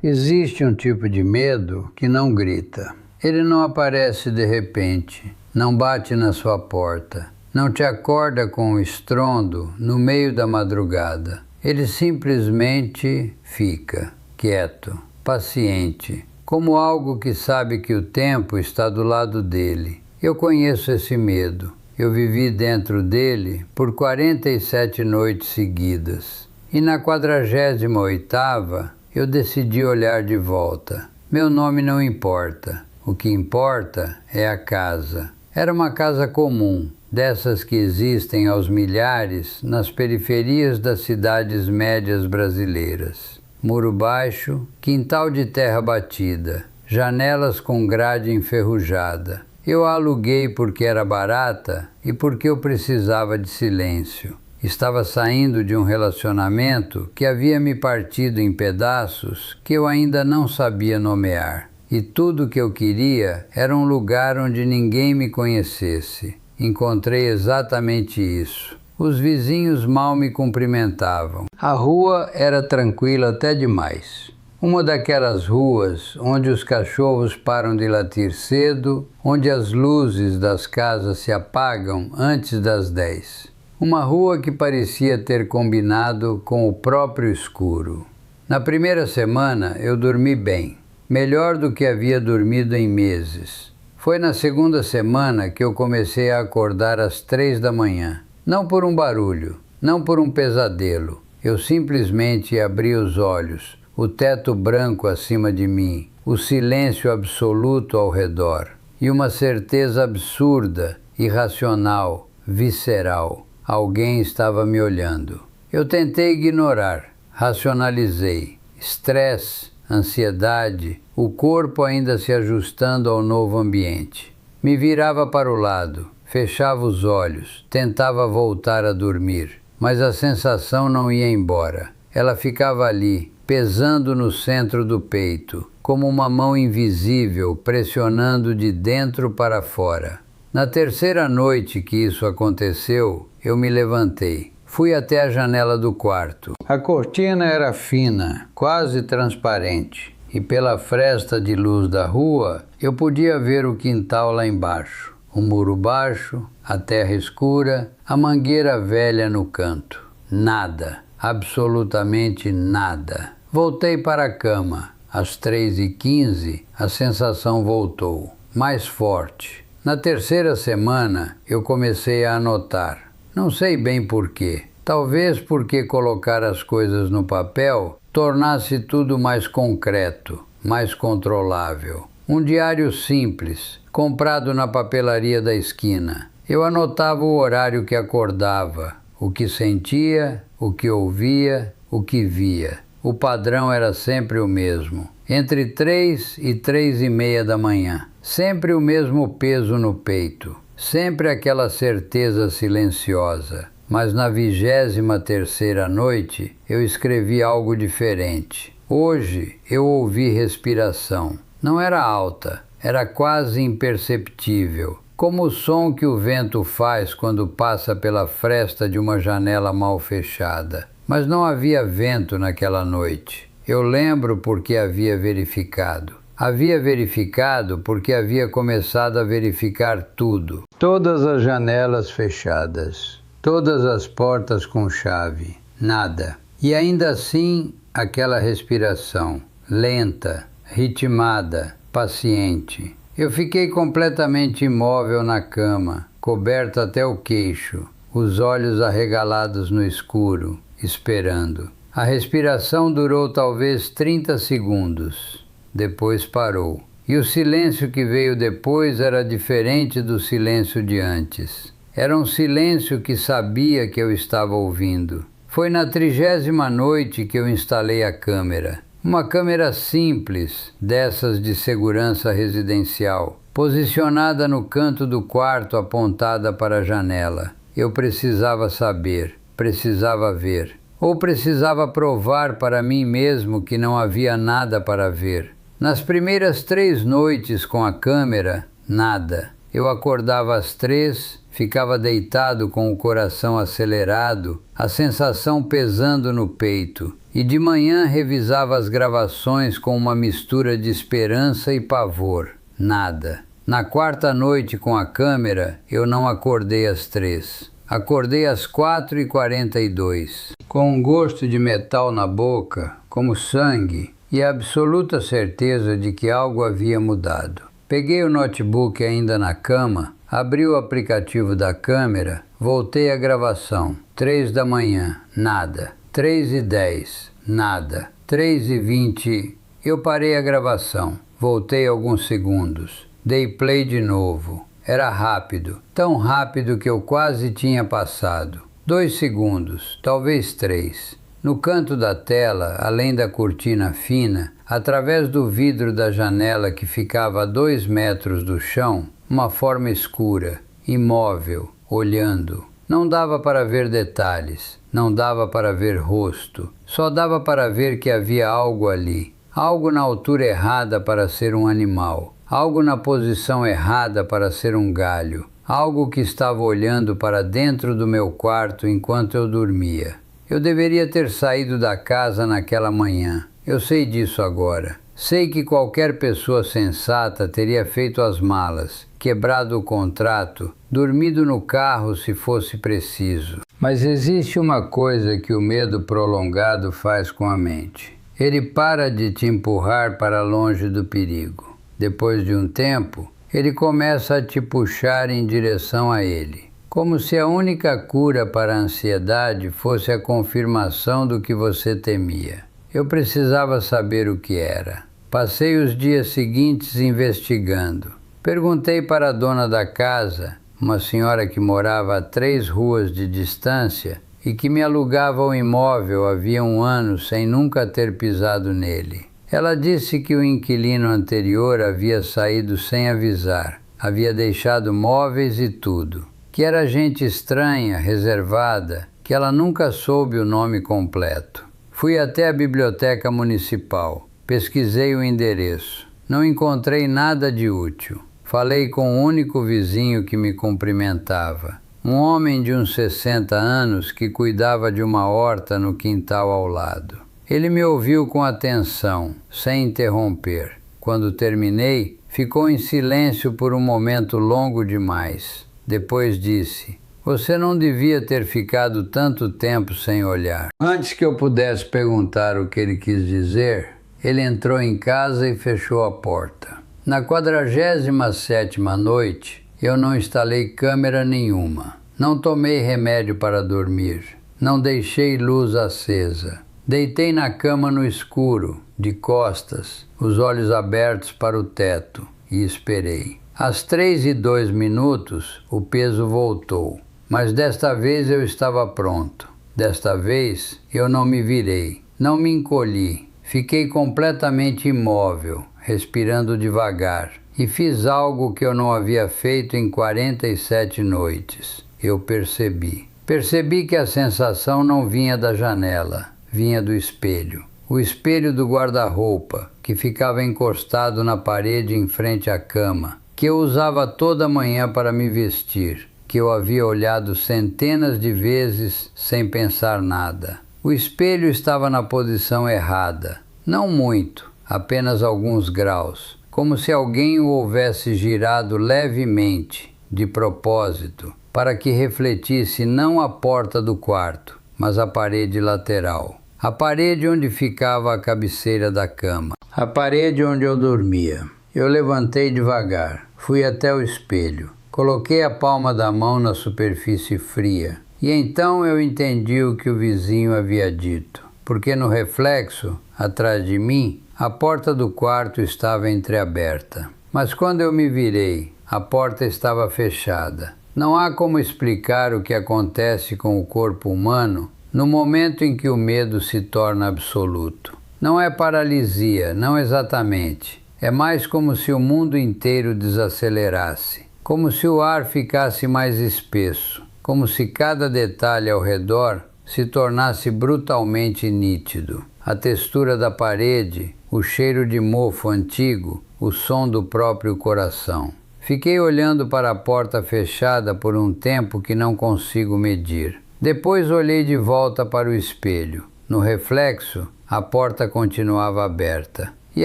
Existe um tipo de medo que não grita. Ele não aparece de repente, não bate na sua porta, não te acorda com um estrondo no meio da madrugada. Ele simplesmente fica quieto, paciente, como algo que sabe que o tempo está do lado dele. Eu conheço esse medo. Eu vivi dentro dele por 47 noites seguidas. E na 48ª, eu decidi olhar de volta. Meu nome não importa. O que importa é a casa. Era uma casa comum, dessas que existem aos milhares nas periferias das cidades médias brasileiras. Muro baixo, quintal de terra batida, janelas com grade enferrujada. Eu a aluguei porque era barata e porque eu precisava de silêncio. Estava saindo de um relacionamento que havia me partido em pedaços que eu ainda não sabia nomear. E tudo que eu queria era um lugar onde ninguém me conhecesse. Encontrei exatamente isso. Os vizinhos mal me cumprimentavam. A rua era tranquila até demais. Uma daquelas ruas onde os cachorros param de latir cedo, onde as luzes das casas se apagam antes das 10. Uma rua que parecia ter combinado com o próprio escuro. Na primeira semana eu dormi bem, melhor do que havia dormido em meses. Foi na segunda semana que eu comecei a acordar às 3 da manhã. Não por um barulho, não por um pesadelo. Eu simplesmente abri os olhos, o teto branco acima de mim, o silêncio absoluto ao redor e uma certeza absurda, irracional, visceral. Alguém estava me olhando. Eu tentei ignorar, racionalizei. Estresse, ansiedade, o corpo ainda se ajustando ao novo ambiente. Me virava para o lado, fechava os olhos, tentava voltar a dormir, mas a sensação não ia embora. Ela ficava ali, pesando no centro do peito, como uma mão invisível pressionando de dentro para fora. Na terceira noite que isso aconteceu, eu me levantei. Fui até a janela do quarto. A cortina era fina, quase transparente, e pela fresta de luz da rua, eu podia ver o quintal lá embaixo. O muro baixo, a terra escura, a mangueira velha no canto. Nada, absolutamente nada. Voltei para a cama. Às 3h15, a sensação voltou, mais forte. Na terceira semana, eu comecei a anotar. Não sei bem porquê. Talvez porque colocar as coisas no papel tornasse tudo mais concreto, mais controlável. Um diário simples, comprado na papelaria da esquina. Eu anotava o horário que acordava, o que sentia, o que ouvia, o que via. O padrão era sempre o mesmo. Entre 3 e 3h30 da manhã. Sempre o mesmo peso no peito. Sempre aquela certeza silenciosa. Mas na 23ª noite, eu escrevi algo diferente. Hoje, eu ouvi respiração. Não era alta, era quase imperceptível. Como o som que o vento faz quando passa pela fresta de uma janela mal fechada. Mas não havia vento naquela noite. Eu lembro porque havia verificado. Havia verificado porque havia começado a verificar tudo. Todas as janelas fechadas. Todas as portas com chave. Nada. E ainda assim, aquela respiração. Lenta, ritmada, paciente. Eu fiquei completamente imóvel na cama, coberto até o queixo, os olhos arregalados no escuro, esperando. A respiração durou talvez 30 segundos. Depois parou. E o silêncio que veio depois era diferente do silêncio de antes. Era um silêncio que sabia que eu estava ouvindo. Foi na 30ª noite que eu instalei a câmera. Uma câmera simples, dessas de segurança residencial, posicionada no canto do quarto apontada para a janela. Eu precisava saber, precisava ver. Ou precisava provar para mim mesmo que não havia nada para ver. Nas primeiras 3 noites com a câmera, nada. Eu acordava às 3, ficava deitado com o coração acelerado, a sensação pesando no peito, e de manhã revisava as gravações com uma mistura de esperança e pavor. Nada. Na quarta noite com a câmera, eu não acordei às 3. Acordei às 4h42, com um gosto de metal na boca, como sangue, e a absoluta certeza de que algo havia mudado. Peguei o notebook ainda na cama, abri o aplicativo da câmera, voltei à gravação. 3 da manhã, nada. 3h10, nada. 3h20, eu parei a gravação. Voltei alguns segundos. Dei play de novo. Era rápido, tão rápido que eu quase tinha passado. 2 segundos, talvez 3. No canto da tela, além da cortina fina, através do vidro da janela que ficava a 2 metros do chão, uma forma escura, imóvel, olhando. Não dava para ver detalhes, não dava para ver rosto, só dava para ver que havia algo ali. Algo na altura errada para ser um animal, algo na posição errada para ser um galho, algo que estava olhando para dentro do meu quarto enquanto eu dormia. Eu deveria ter saído da casa naquela manhã, eu sei disso agora. Sei que qualquer pessoa sensata teria feito as malas, quebrado o contrato, dormido no carro se fosse preciso. Mas existe uma coisa que o medo prolongado faz com a mente. Ele para de te empurrar para longe do perigo. Depois de um tempo, ele começa a te puxar em direção a ele. Como se a única cura para a ansiedade fosse a confirmação do que você temia. Eu precisava saber o que era. Passei os dias seguintes investigando. Perguntei para a dona da casa, uma senhora que morava a 3 ruas de distância, e que me alugava o imóvel havia 1 ano sem nunca ter pisado nele. Ela disse que o inquilino anterior havia saído sem avisar, havia deixado móveis e tudo, que era gente estranha, reservada, que ela nunca soube o nome completo. Fui até a biblioteca municipal, pesquisei o endereço, não encontrei nada de útil. Falei com o único vizinho que me cumprimentava. Um homem de uns 60 anos que cuidava de uma horta no quintal ao lado. Ele me ouviu com atenção, sem interromper. Quando terminei, ficou em silêncio por um momento longo demais. Depois disse: "Você não devia ter ficado tanto tempo sem olhar." Antes que eu pudesse perguntar o que ele quis dizer, ele entrou em casa e fechou a porta. Na 47ª noite, eu não instalei câmera nenhuma. Não tomei remédio para dormir. Não deixei luz acesa. Deitei na cama no escuro, de costas, os olhos abertos para o teto, e esperei. Às 3h02, o peso voltou. Mas desta vez eu estava pronto. Desta vez eu não me virei, não me encolhi. Fiquei completamente imóvel, respirando devagar. E fiz algo que eu não havia feito em 47 noites. Eu percebi. Percebi que a sensação não vinha da janela, vinha do espelho. O espelho do guarda-roupa, que ficava encostado na parede em frente à cama, que eu usava toda manhã para me vestir, que eu havia olhado centenas de vezes sem pensar nada. O espelho estava na posição errada. Não muito, apenas alguns graus, como se alguém o houvesse girado levemente, de propósito, para que refletisse não a porta do quarto, mas a parede lateral. A parede onde ficava a cabeceira da cama. A parede onde eu dormia. Eu levantei devagar, fui até o espelho, coloquei a palma da mão na superfície fria. E então eu entendi o que o vizinho havia dito, porque no reflexo, atrás de mim, a porta do quarto estava entreaberta. Mas quando eu me virei, a porta estava fechada. Não há como explicar o que acontece com o corpo humano no momento em que o medo se torna absoluto. Não é paralisia, não exatamente. É mais como se o mundo inteiro desacelerasse, como se o ar ficasse mais espesso, como se cada detalhe ao redor se tornasse brutalmente nítido. A textura da parede, o cheiro de mofo antigo, o som do próprio coração. Fiquei olhando para a porta fechada por um tempo que não consigo medir. Depois olhei de volta para o espelho. No reflexo, a porta continuava aberta. E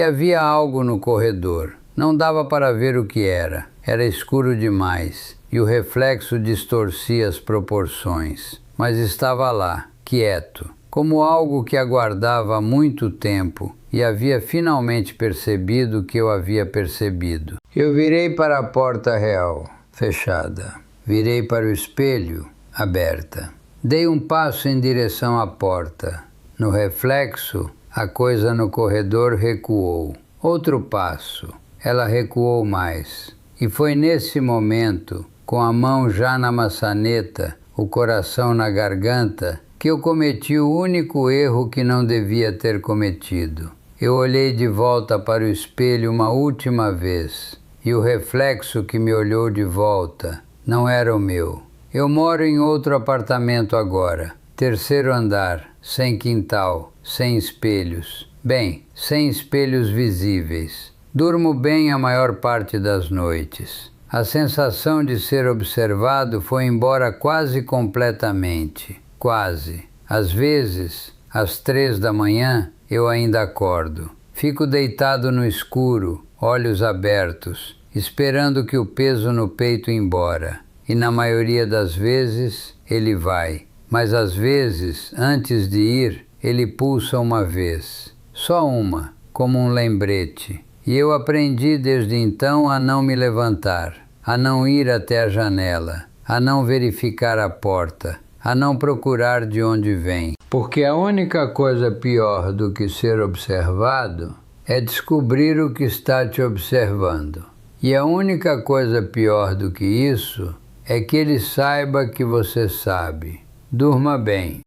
havia algo no corredor. Não dava para ver o que era. Era escuro demais. E o reflexo distorcia as proporções. Mas estava lá, quieto, como algo que aguardava há muito tempo e havia finalmente percebido que eu havia percebido. Eu virei para a porta real, fechada. Virei para o espelho, aberta. Dei um passo em direção à porta. No reflexo, a coisa no corredor recuou. Outro passo. Ela recuou mais. E foi nesse momento, com a mão já na maçaneta, o coração na garganta, que eu cometi o único erro que não devia ter cometido. Eu olhei de volta para o espelho uma última vez, e o reflexo que me olhou de volta não era o meu. Eu moro em outro apartamento agora, 3º andar, sem quintal, sem espelhos. Bem, sem espelhos visíveis. Durmo bem a maior parte das noites. A sensação de ser observado foi embora quase completamente. Quase. Às vezes, às 3 da manhã, eu ainda acordo. Fico deitado no escuro, olhos abertos, esperando que o peso no peito embora. E na maioria das vezes, ele vai. Mas às vezes, antes de ir, ele pulsa uma vez. Só uma, como um lembrete. E eu aprendi desde então a não me levantar, a não ir até a janela, a não verificar a porta, a não procurar de onde vem. Porque a única coisa pior do que ser observado é descobrir o que está te observando. E a única coisa pior do que isso é que ele saiba que você sabe. Durma bem.